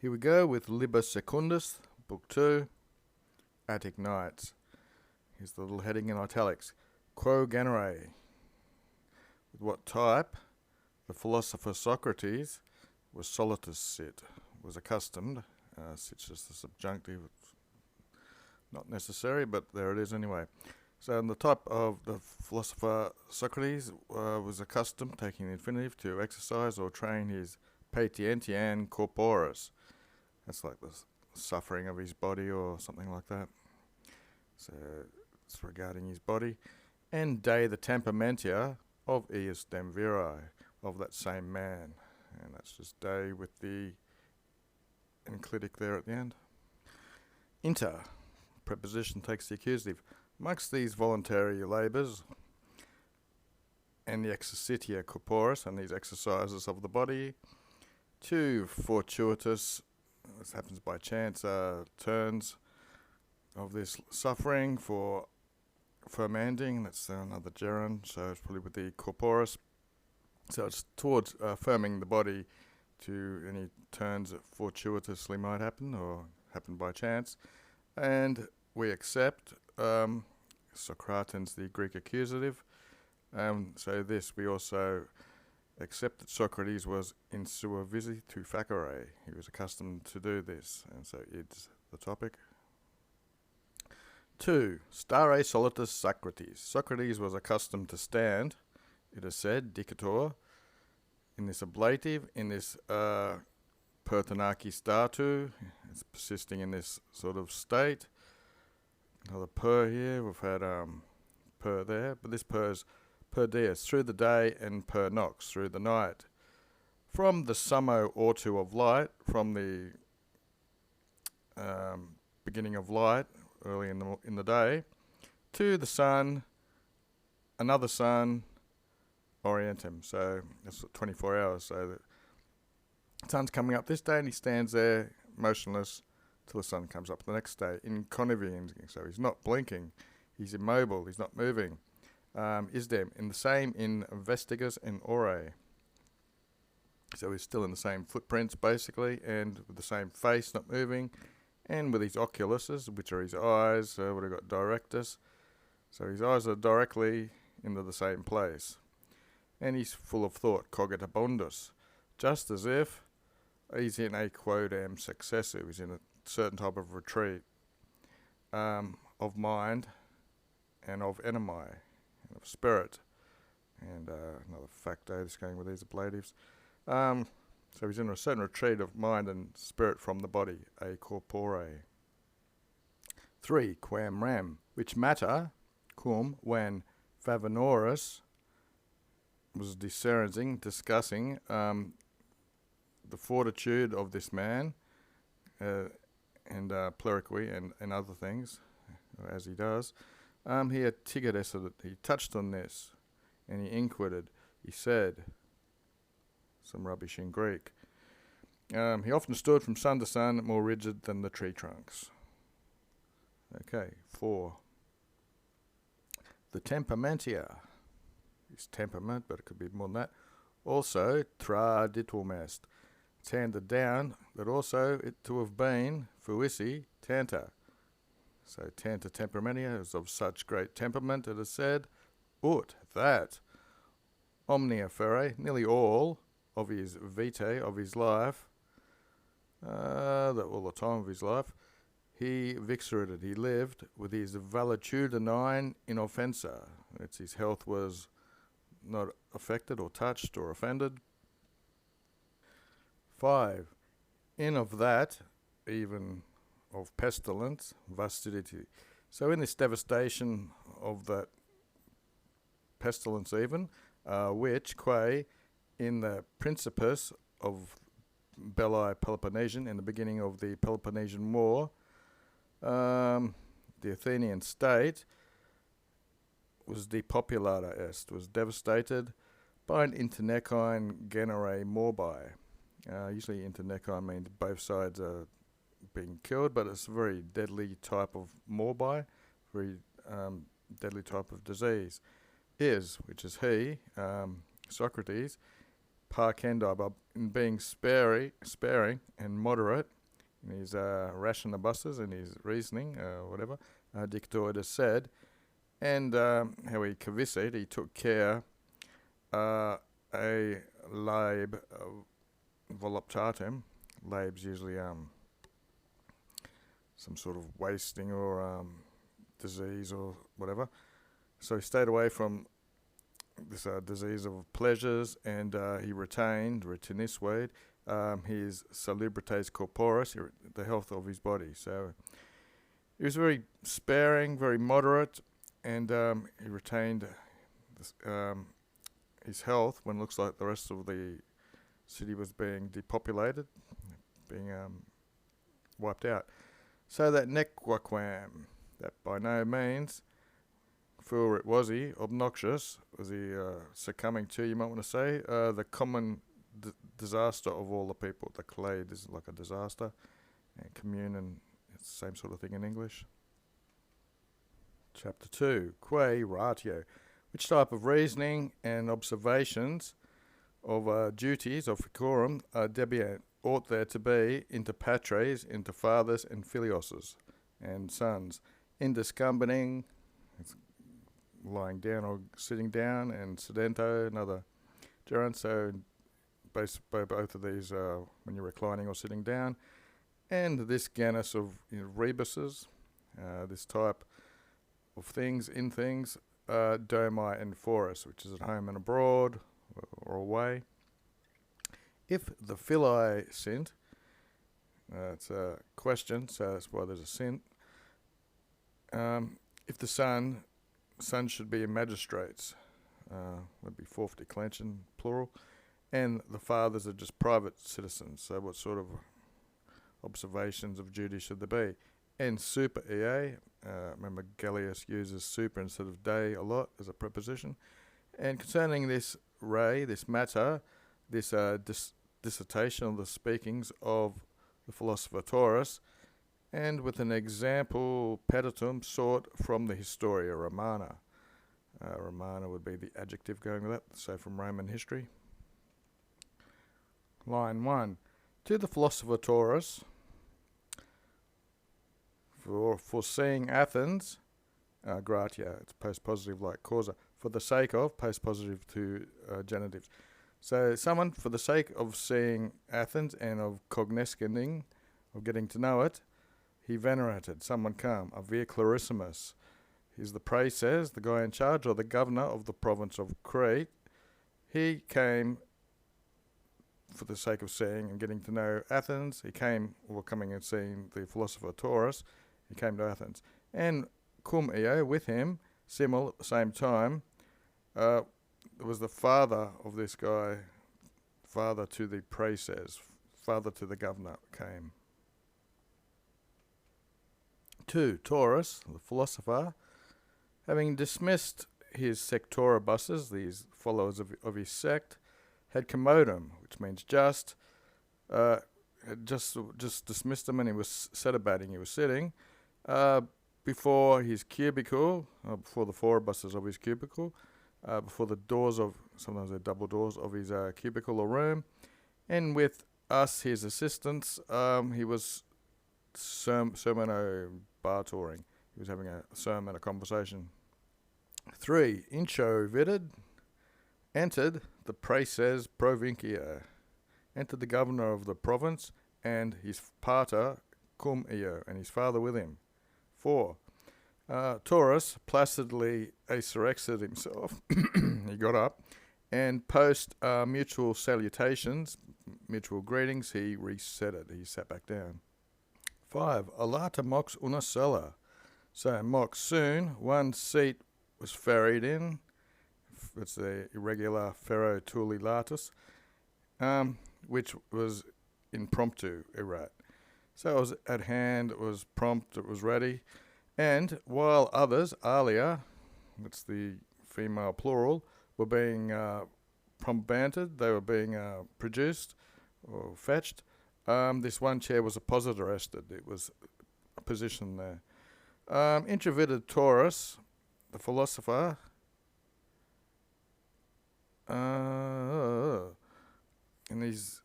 Here we go with Liber Secundus, Book 2, Attic Nights. Here's the little heading in italics. Quo genere. With what type the philosopher Socrates was solitus sit, was accustomed, sit's just the subjunctive, not necessary, but there it is anyway. So in the type of the philosopher Socrates was accustomed, taking the infinitive, to exercise or train his patientiam corporis. That's like the suffering of his body or something like that. So it's regarding his body. And de the temperamentia of eus dem viri, of that same man. And that's just de with the enclitic there at the end. Inter, preposition takes the accusative. Amongst these voluntary labours and the exercitia corporis, and these exercises of the body, two fortuitous, this happens by chance, turns of this suffering for fermenting, that's another gerund, so it's probably with the corporis. So it's towards firming the body to any turns that fortuitously might happen or happen by chance. And we accept Socratens, the Greek accusative. So this we also accept that Socrates was in sua visitu facere. He was accustomed to do this, and so it's the topic. 2. Stare solitus Socrates. Socrates was accustomed to stand, it is said, dicator, in this ablative, in this pertinaci statu. It's persisting in this sort of state. Another per here, we've had per there, but this per's per dies, through the day, and per nox, through the night. From the summo ortu of light, from the beginning of light, early in the day, to the sun, another sun, orientem. So that's 24 hours. So the sun's coming up this day, and he stands there motionless till the sun comes up the next day. In connivium, so he's not blinking, he's immobile, he's not moving. Isdem, in the same in vestiges and ore. So he's still in the same footprints basically, and with the same face, not moving, and with his oculuses, which are his eyes. What have got? Directus. So his eyes are directly into the same place. And he's full of thought, cogitabundus, just as if he's in a quodam successive, he's in a certain type of retreat of mind and of enemi, and of spirit. And another facto that's going with these ablatives. So he's in a certain retreat of mind and spirit from the body, a corpore. 3. Quam ram, which matter, cum, when Favinoris was discussing the fortitude of this man, and pleriqui and other things, as he does. He he touched on this, and he inquired, he said, some rubbish in Greek. He often stood from sun to sun, more rigid than the tree trunks. Okay, 4. The temperamentia. His temperament, but it could be more than that. Also, traditum est. It's handed down that also it to have been, fuisi, tanta. So tanta temperamentia is of such great temperament, it is said, ut, that, omnia fere, nearly all of his vitae, of his life, that all the time of his life, he vixerated, he lived with his valetudinine inoffensa. It's his health was not affected or touched or offended. 5. In of that, even of pestilence, vastidity. So in this devastation of that pestilence even, which, quae, in the Principus of Belli Peloponnesian, in the beginning of the Peloponnesian War, the Athenian state was depopulata est, was devastated by an internecine genere morbi. Usually internecine means both sides are being killed, but it's a very deadly type of morbi, very deadly type of disease. Which is he, Socrates, parcendi, in being sparing and moderate in his rationibusses and his reasoning, whatever, dictator has said, and how he caviscit, he took care a lab voluptatem. Lab's usually some sort of wasting or disease or whatever. So he stayed away from this disease of pleasures, and he retiniswed his salubritas corporis, the health of his body. So he was very sparing, very moderate, and he retained this, his health when it looks like the rest of the city was being depopulated, being wiped out. So that nequaquam, that by no means, for it was he, obnoxious, was he succumbing to, you might want to say, the common disaster of all the people. The clade is like a disaster, and communion, it's the same sort of thing in English. Chapter 2, Quae ratio, which type of reasoning and observations of duties of ficorum debiant ought there to be inter patres, inter fathers and filioses and sons, in discumbening, lying down or sitting down, and sedento, another gerund, so both of these when you're reclining or sitting down, and this genus of rebuses, this type of things in things, domi and forus, which is at home and abroad or away. If the fili sint, it's a question, so that's why there's a sint. If the son should be magistrates, would be fourth declension, plural, and the fathers are just private citizens. So what sort of observations of duty should there be? And super ea, remember Gellius uses super instead of de a lot as a preposition. And concerning this this matter, this dissertation of the speakings of the philosopher Taurus, and with an example peditum sought from the Historia Romana. Romana would be the adjective going with that, so from Roman history. Line 1. To the philosopher Taurus, for foreseeing Athens, gratia, it's post-positive like causa, for the sake of, post-positive to genitives. So someone, for the sake of seeing Athens and of cognoscending, of getting to know it, he venerated, someone come, a via clarissimus. He's the praeses, the guy in charge, or the governor of the province of Crete. He came for the sake of seeing and getting to know Athens. He came, or coming and seeing the philosopher Taurus, he came to Athens. And cum eo, with him, simul, at the same time, there was the father of this guy, father to the praeses, father to the governor, came. 2. Taurus, the philosopher, having dismissed his sectoribusses, these followers of his sect, had commodum, which means just, had just dismissed them, and he was sedabating, he was sitting, before his cubicle, before the foribusses of his cubicle, before the doors of, sometimes they're double doors, of his cubicle or room, and with us, his assistants, he was sermonobatoring. He was having a sermon, a conversation. 3. Introverted, entered the praeses provincia, entered the governor of the province, and his pater cum eo, and his father with him. 4. Taurus placidly asurexed himself. He got up, and post mutual salutations, mutual greetings, he resetted. He sat back down. 5. Alata mox una cella. So mox soon, one seat was ferried in. It's the irregular ferro tuli latus, which was impromptu erat. So it was at hand, it was prompt, it was ready. And while others, alia, that's the female plural, were being probanted, they were being produced or fetched, this one chair was apposita rested. It was a position there. Introverted Taurus, the philosopher, and he's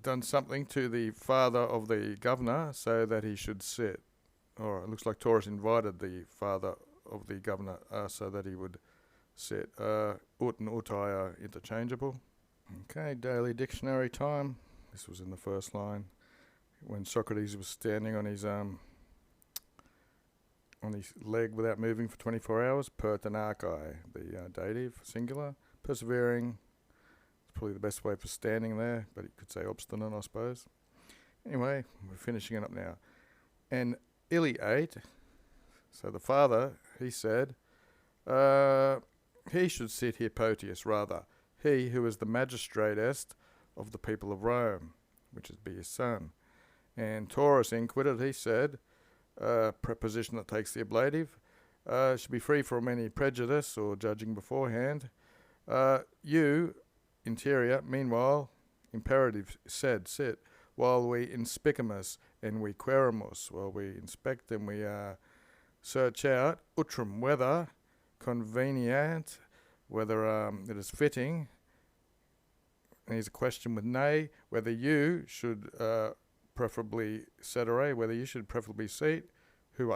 done something to the father of the governor so that he should sit. Or it looks like Taurus invited the father of the governor so that he would sit. Ut and utai are interchangeable. Okay, daily dictionary time. This was in the first line. When Socrates was standing on his leg without moving for 24 hours, Atticae, the dative, singular. Persevering, it's probably the best way for standing there, but you could say obstinate, I suppose. Anyway, we're finishing it up now. And Illy ate, so the father, he said, he should sit here Potius, rather, he who is the magistratest of the people of Rome, which is be his son. And Taurus inquired, he said, preposition that takes the ablative, should be free from any prejudice or judging beforehand. You, interior, meanwhile, imperative, said, sit, while we inspicamus and we querimus, while we inspect and we search out, utrum, whether convenient, whether it is fitting. And here's a question with nay, whether you should preferably cedere, whether you should preferably seat, who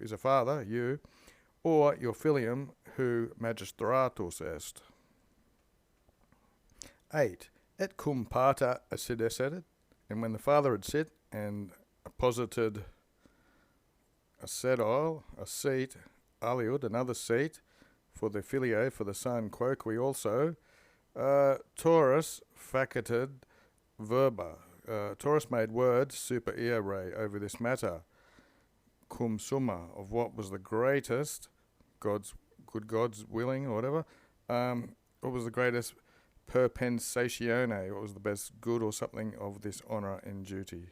is a father, you, or your filium, who magistratus est. 8. Et cum pater accidescet, and when the father had sit and posited a sedile, a seat, aliud, another seat, for the filio, for the son, quoque also, Taurus faceted verba. Taurus made words super ire over this matter. Cum summa, of what was the greatest, God's willing or whatever. What was the greatest perpensatione? What was the best good or something of this honour and duty?